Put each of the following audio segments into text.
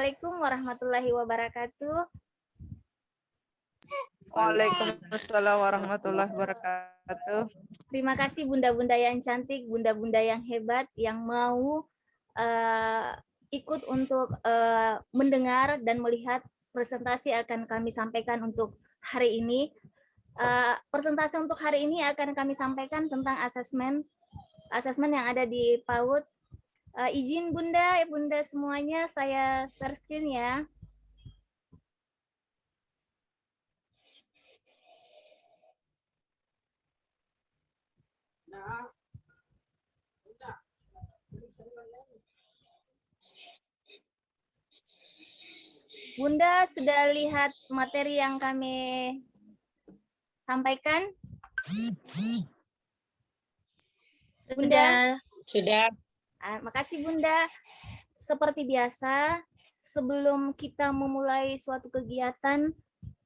Assalamualaikum warahmatullahi wabarakatuh. Waalaikumsalam warahmatullahi wabarakatuh. Terima kasih bunda-bunda yang cantik, bunda-bunda yang hebat yang mau ikut untuk mendengar dan melihat presentasi akan kami sampaikan untuk hari ini. Presentasi untuk hari ini akan kami sampaikan tentang asesmen yang ada di PAUD. Izin bunda semuanya saya share screen ya. Bunda sudah lihat materi yang kami sampaikan? Bunda? Sudah. Makasih Bunda. Seperti biasa, sebelum kita memulai suatu kegiatan,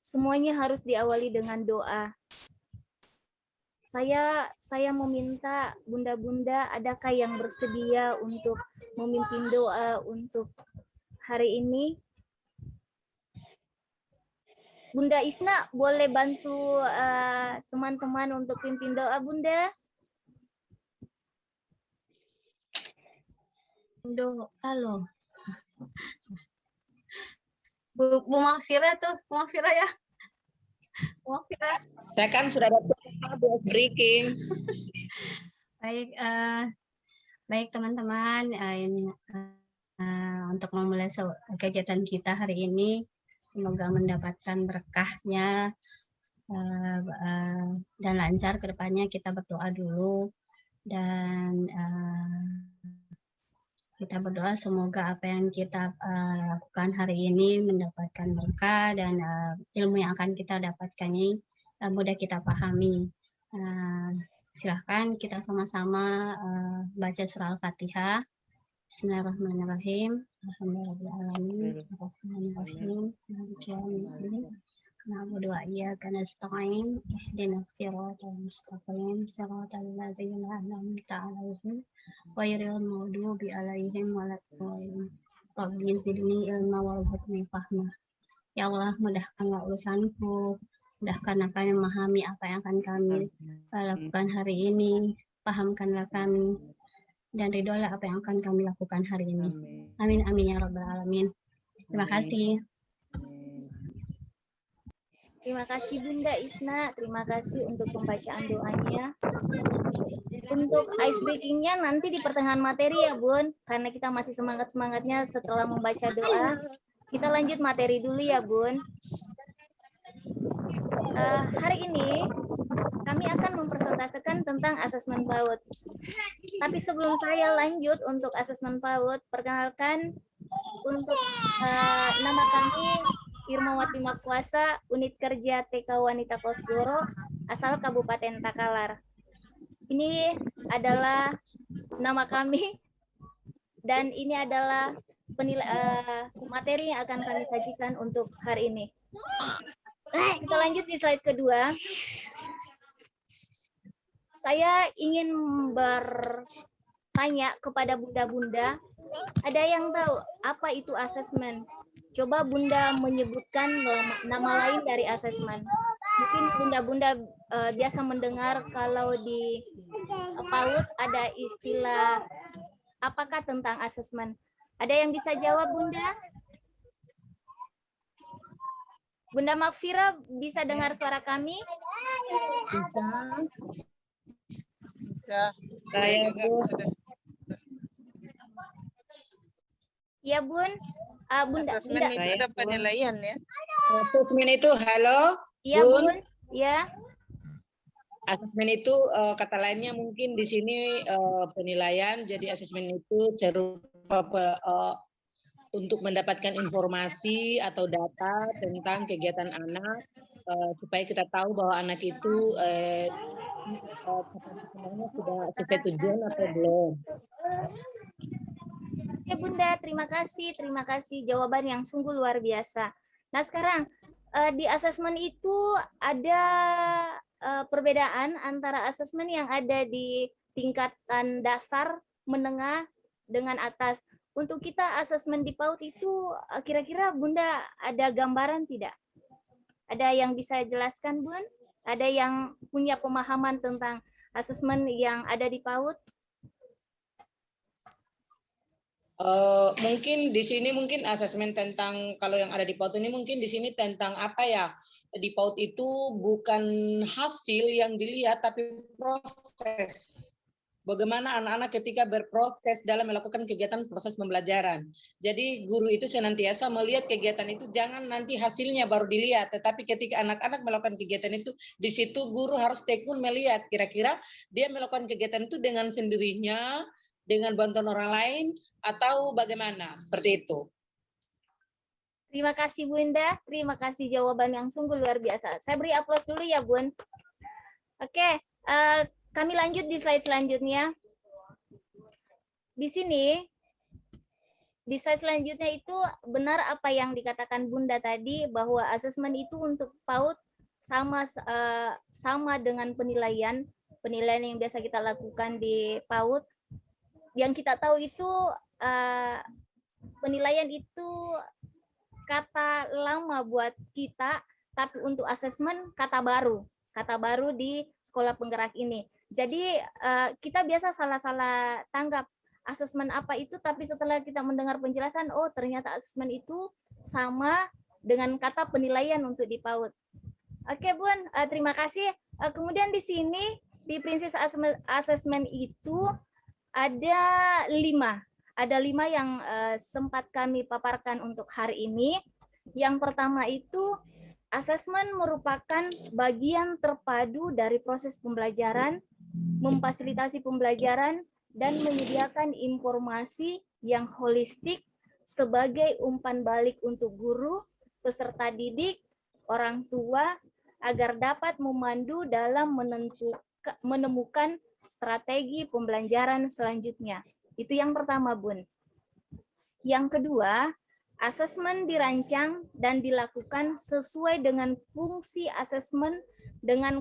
semuanya harus diawali dengan doa. Saya meminta bunda-bunda, adakah yang bersedia untuk memimpin doa untuk hari ini? Bunda Isna boleh bantu teman-teman untuk pimpin doa, Bunda? Doa loh. Bu Mafira tuh, Bu Mafira ya. Bu Mafira. Saya kan sudah dapat breaking. Baik, baik teman-teman, untuk memulai kegiatan kita hari ini, semoga mendapatkan berkahnya dan lancar ke depannya. Kita berdoa dulu dan kita berdoa semoga apa yang kita lakukan hari ini mendapatkan berkah dan ilmu yang akan kita dapatkan ini mudah kita pahami. Silahkan kita sama-sama baca surah Al-Fatihah. Bismillahirrahmanirrahim. Alhamdulillahirrahmanirrahim. Ar-Rahmanirrahim. Maliki yaumiddin. Na'budu wa iyyaka nasta'in. Ihdinas siratal mustaqim. Siratal ladzina an'amta 'alaihim ghairil maghdubi 'alaihim waladdallin. Rabbi zidni ilma warzuqni fahma. Ya Allah, mudahkanlah urusanku. Mudahkanlah kami memahami apa yang akan kami lakukan hari ini. Pahamkanlah kami dan ridholah apa yang akan kami lakukan hari ini. Amin amin ya rabbal alamin. Terima kasih. Terima kasih Bunda Isna, terima kasih untuk pembacaan doanya. Untuk ice breakingnya nanti di pertengahan materi ya Bun, karena kita masih semangat-semangatnya setelah membaca doa. Kita lanjut materi dulu ya Bun. Hari ini kami akan mempresentasikan tentang asesmen PAUD. Tapi sebelum saya lanjut untuk asesmen PAUD, perkenalkan untuk nama kami Irmawati Makuasa, Unit Kerja TK Wanita Kosgoro, asal Kabupaten Takalar. Ini adalah nama kami dan ini adalah materi yang akan kami sajikan untuk hari ini. Kita lanjut di slide kedua. Saya ingin bertanya kepada bunda-bunda, ada yang tahu apa itu asesmen? Coba bunda menyebutkan nama lain dari asesmen. Mungkin bunda-bunda biasa mendengar kalau di PAUD ada istilah apakah tentang asesmen. Ada yang bisa jawab bunda? Bunda Makfira bisa dengar suara kami? Bisa. Saya juga sudah. Ya Bun. Bunda. Asesmen itu ada penilaian ya. Asesmen itu halo. Iya Bun. Ya. Asesmen itu kata lainnya mungkin di sini penilaian. Jadi asesmen itu serupa untuk mendapatkan informasi atau data tentang kegiatan anak supaya kita tahu bahwa anak itu sebenarnya sudah sesuai tujuan atau belum. Oke Bunda, terima kasih jawaban yang sungguh luar biasa. Nah sekarang di asesmen itu ada perbedaan antara asesmen yang ada di tingkatan dasar, menengah, dengan atas. untuk kita asesmen di PAUD itu kira-kira Bunda ada gambaran tidak? Ada yang bisa jelaskan Bun? Ada yang punya pemahaman tentang asesmen yang ada di PAUD? Mungkin di sini mungkin asesmen tentang kalau yang ada di PAUD ini mungkin di sini tentang apa ya? Di PAUD itu bukan hasil yang dilihat tapi proses. Bagaimana anak-anak ketika berproses dalam melakukan kegiatan proses pembelajaran. Jadi guru itu senantiasa melihat kegiatan itu, jangan nanti hasilnya baru dilihat, tetapi ketika anak-anak melakukan kegiatan itu, di situ guru harus tekun melihat kira-kira dia melakukan kegiatan itu dengan sendirinya, dengan bantuan orang lain, atau bagaimana, seperti itu. Terima kasih Bunda, terima kasih jawaban yang sungguh luar biasa. Saya beri aplaus dulu ya Bun. Oke, kami lanjut di slide selanjutnya. Di sini, di slide selanjutnya itu benar apa yang dikatakan Bunda tadi, bahwa asesmen itu untuk PAUD sama dengan penilaian yang biasa kita lakukan di PAUD. Yang kita tahu itu penilaian itu kata lama buat kita, tapi untuk asesmen kata baru di sekolah penggerak ini. Jadi kita biasa salah-salah tanggap asesmen apa itu, tapi setelah kita mendengar penjelasan, oh ternyata asesmen itu sama dengan kata penilaian untuk di PAUD. Oke Bun, terima kasih. Kemudian di sini di prinsip asesmen itu ada 5 yang sempat kami paparkan untuk hari ini. Yang pertama itu asesmen merupakan bagian terpadu dari proses pembelajaran, memfasilitasi pembelajaran, dan menyediakan informasi yang holistik sebagai umpan balik untuk guru, peserta didik, orang tua, agar dapat memandu dalam menemukan strategi pembelajaran selanjutnya. Itu yang pertama, Bun. Yang kedua, asesmen dirancang dan dilakukan sesuai dengan fungsi asesmen dengan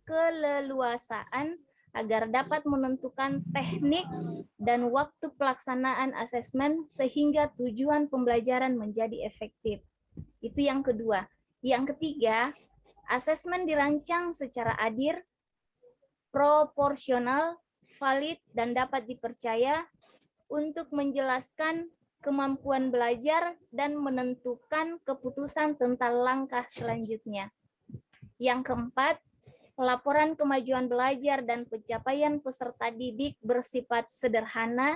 keleluasaan agar dapat menentukan teknik dan waktu pelaksanaan asesmen sehingga tujuan pembelajaran menjadi efektif. Itu yang kedua. Yang ketiga, asesmen dirancang secara adil, proporsional, valid, dan dapat dipercaya untuk menjelaskan kemampuan belajar dan menentukan keputusan tentang langkah selanjutnya. Yang keempat, laporan kemajuan belajar dan pencapaian peserta didik bersifat sederhana,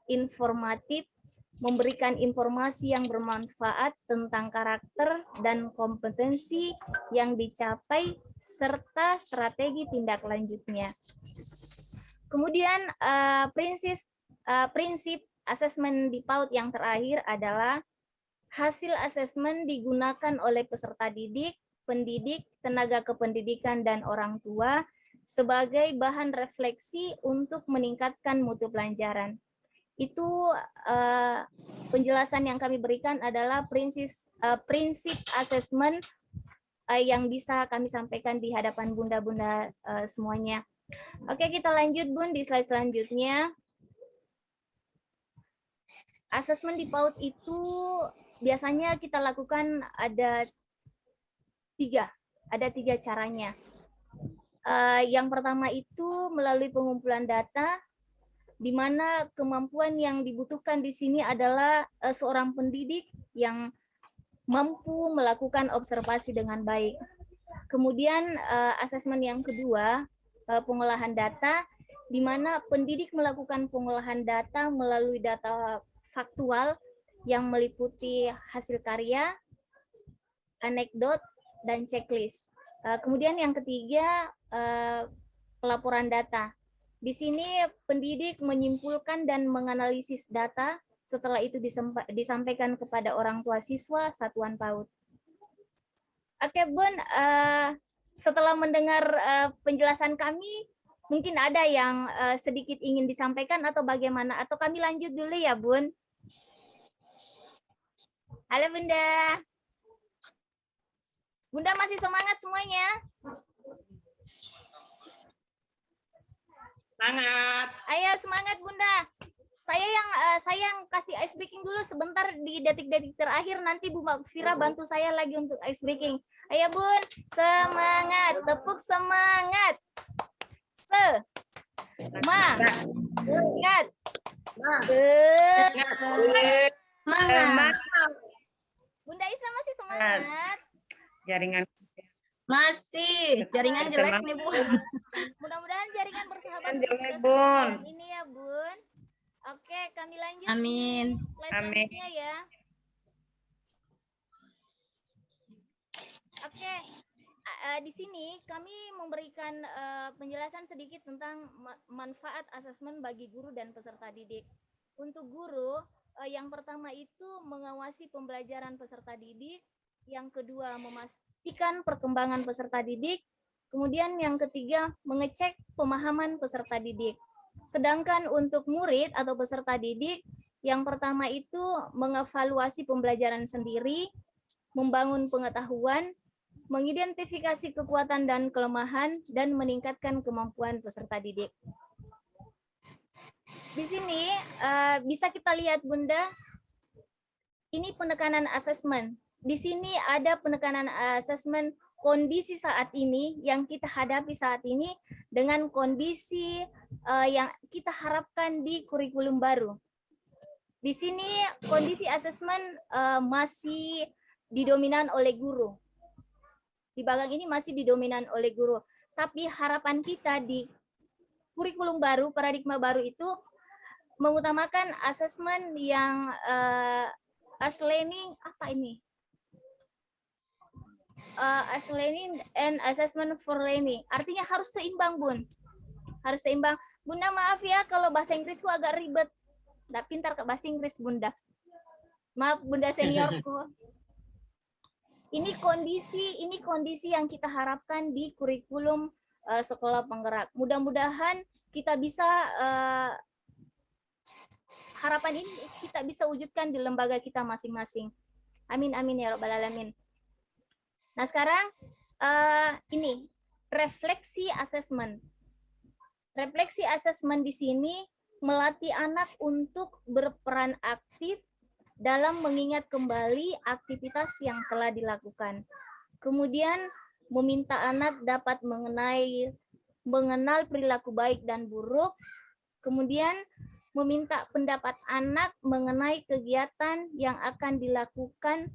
informatif, memberikan informasi yang bermanfaat tentang karakter dan kompetensi yang dicapai, serta strategi tindak lanjutnya. Kemudian prinsip asesmen di PAUD yang terakhir adalah hasil asesmen digunakan oleh peserta didik, pendidik, tenaga kependidikan, dan orang tua sebagai bahan refleksi untuk meningkatkan mutu pelajaran. Itu penjelasan yang kami berikan adalah prinsip asesmen yang bisa kami sampaikan di hadapan bunda-bunda semuanya. Oke, kita lanjut Bun di slide selanjutnya. Asesmen di PAUD itu biasanya kita lakukan ada tiga caranya. Yang pertama itu melalui pengumpulan data, di mana kemampuan yang dibutuhkan di sini adalah seorang pendidik yang mampu melakukan observasi dengan baik. Kemudian asesmen yang kedua, pengolahan data, di mana pendidik melakukan pengolahan data melalui data faktual yang meliputi hasil karya, anekdot, dan checklist. Kemudian yang ketiga, pelaporan data. Di sini pendidik menyimpulkan dan menganalisis data, setelah itu disampaikan kepada orang tua siswa satuan PAUD. Oke Bun, setelah mendengar penjelasan kami, mungkin ada yang sedikit ingin disampaikan atau bagaimana? Atau kami lanjut dulu ya Bun? Halo Bunda. Bunda masih semangat semuanya? Semangat. Ayo semangat Bunda. saya yang kasih ice breaking dulu sebentar di detik-detik terakhir, nanti Bu Makfira bantu saya lagi untuk ice breaking. Ayo Bun, semangat, tepuk semangat. Semangat. Semangat. Bunda Isna masih semangat. Jaringan. Masih. Jaringan jelek nih, Bu. Mudah-mudahan jaringan bersahabat Jaringan untuk jelek, terus Bun. ini ya Bun. Oke, kami lanjut Amin. di slide Amin. selanjutnya ya. Oke, di sini kami memberikan penjelasan sedikit tentang manfaat asesmen bagi guru dan peserta didik. Untuk guru, yang pertama itu mengawasi pembelajaran peserta didik, yang kedua memastikan perkembangan peserta didik, kemudian yang ketiga mengecek pemahaman peserta didik. Sedangkan untuk murid atau peserta didik, yang pertama itu mengevaluasi pembelajaran sendiri, membangun pengetahuan, mengidentifikasi kekuatan dan kelemahan, dan meningkatkan kemampuan peserta didik. Di sini bisa kita lihat Bunda, ini penekanan asesmen. Di sini ada penekanan asesmen kondisi saat ini yang kita hadapi saat ini dengan kondisi yang kita harapkan di kurikulum baru. Di sini kondisi asesmen masih didominan oleh guru. Di bagian ini masih didominan oleh guru. Tapi harapan kita di kurikulum baru, paradigma baru itu mengutamakan asesmen yang as learning, apa ini? As learning and assessment for learning. Artinya harus seimbang, Bun. Harus seimbang. Bunda maaf ya kalau bahasa Inggrisku agak ribet. Nggak pintar ke bahasa Inggris, Bunda. Maaf, Bunda seniorku. Ini kondisi yang kita harapkan di kurikulum sekolah penggerak. Mudah-mudahan kita bisa harapan ini kita bisa wujudkan di lembaga kita masing-masing. Amin amin ya rabbal alamin. Nah, sekarang ini refleksi asesmen. Refleksi asesmen di sini melatih anak untuk berperan aktif dalam mengingat kembali aktivitas yang telah dilakukan. Kemudian meminta anak dapat mengenal perilaku baik dan buruk. Kemudian meminta pendapat anak mengenai kegiatan yang akan dilakukan.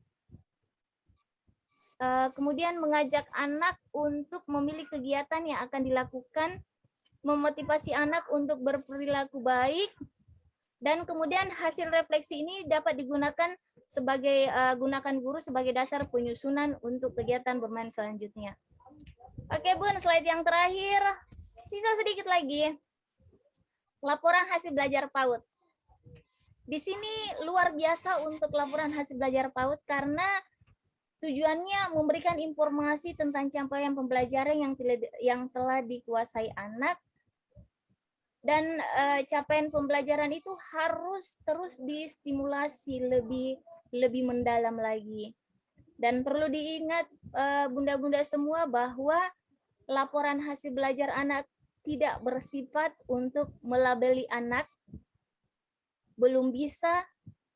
Kemudian mengajak anak untuk memilih kegiatan yang akan dilakukan, memotivasi anak untuk berperilaku baik, dan kemudian hasil refleksi ini dapat digunakan sebagai gunakan guru sebagai dasar penyusunan untuk kegiatan bermain selanjutnya. Oke Bun, slide yang terakhir, sisa sedikit lagi. Laporan hasil belajar PAUD. Di sini luar biasa untuk laporan hasil belajar PAUD karena tujuannya memberikan informasi tentang capaian pembelajaran yang telah dikuasai anak, dan capaian pembelajaran itu harus terus distimulasi lebih mendalam lagi. Dan perlu diingat bunda-bunda semua bahwa laporan hasil belajar anak tidak bersifat untuk melabeli anak belum bisa,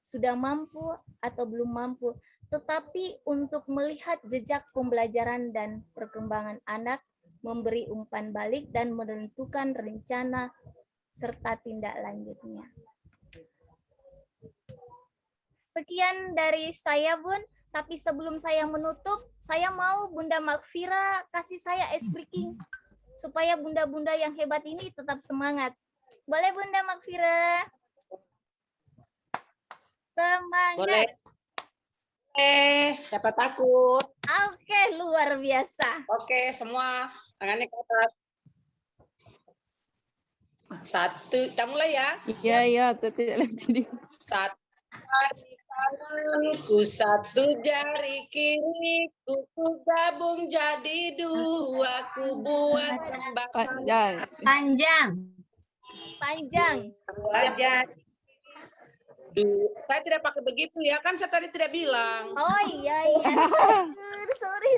sudah mampu, atau belum mampu, tetapi untuk melihat jejak pembelajaran dan perkembangan anak, memberi umpan balik, dan menentukan rencana serta tindak lanjutnya. Sekian dari saya, Bun. Tapi sebelum saya menutup, saya mau Bunda Makfira kasih saya ice breaking supaya bunda-bunda yang hebat ini tetap semangat. Boleh Bunda Makfira? Semangat. Boleh. Siapa takut? Oke, luar biasa. Oke, semua tangannya ke atas. Satu, kita mulai ya. Iya, tidak lanjut. Satu jari kananku, satu jari kiriku, ku gabung jadi dua, ku buat Panjang. Panjang. Panjang. wajah. Saya tidak pakai begitu ya, kan saya tadi tidak bilang. Oh iya. Sorry.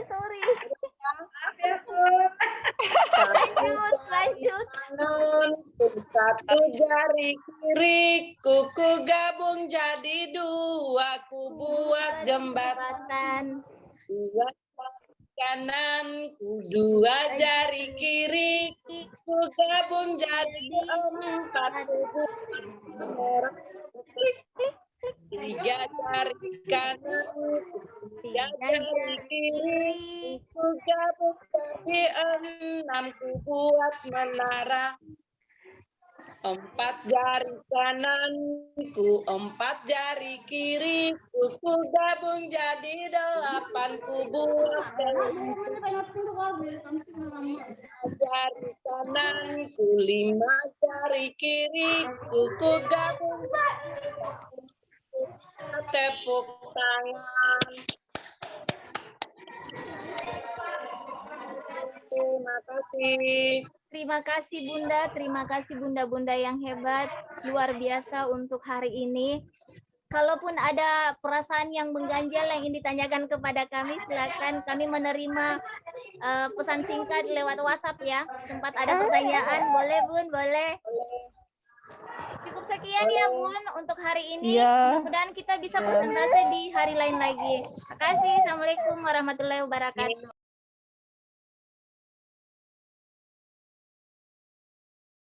Oke, Lanjut. Kanan, satu jari kiri, kuku gabung jadi dua, ku buat jembatan. Dua jari kanan, dua jari kiri, ku gabung jadi empat, ku buat tiga jari kanan, tiga jari kiri, ku gabung jadi enam, ku buat menara. Empat jari kananku, empat jari kiriku, ku gabung jadi delapan, ku buat jari kananku, lima jari kiriku, ku gabung tepuk tangan. Terima kasih. Terima kasih Bunda, terima kasih Bunda-Bunda yang hebat, luar biasa untuk hari ini. Kalaupun ada perasaan yang mengganjal yang ingin ditanyakan kepada kami, silakan, kami menerima pesan singkat lewat WhatsApp ya. Sempat ada pertanyaan, boleh Bun, boleh. Cukup sekian ya Bun untuk hari ini. Iya. Mudah-mudahan kita bisa presentasi di hari lain lagi. Terima kasih. Assalamualaikum warahmatullahi wabarakatuh.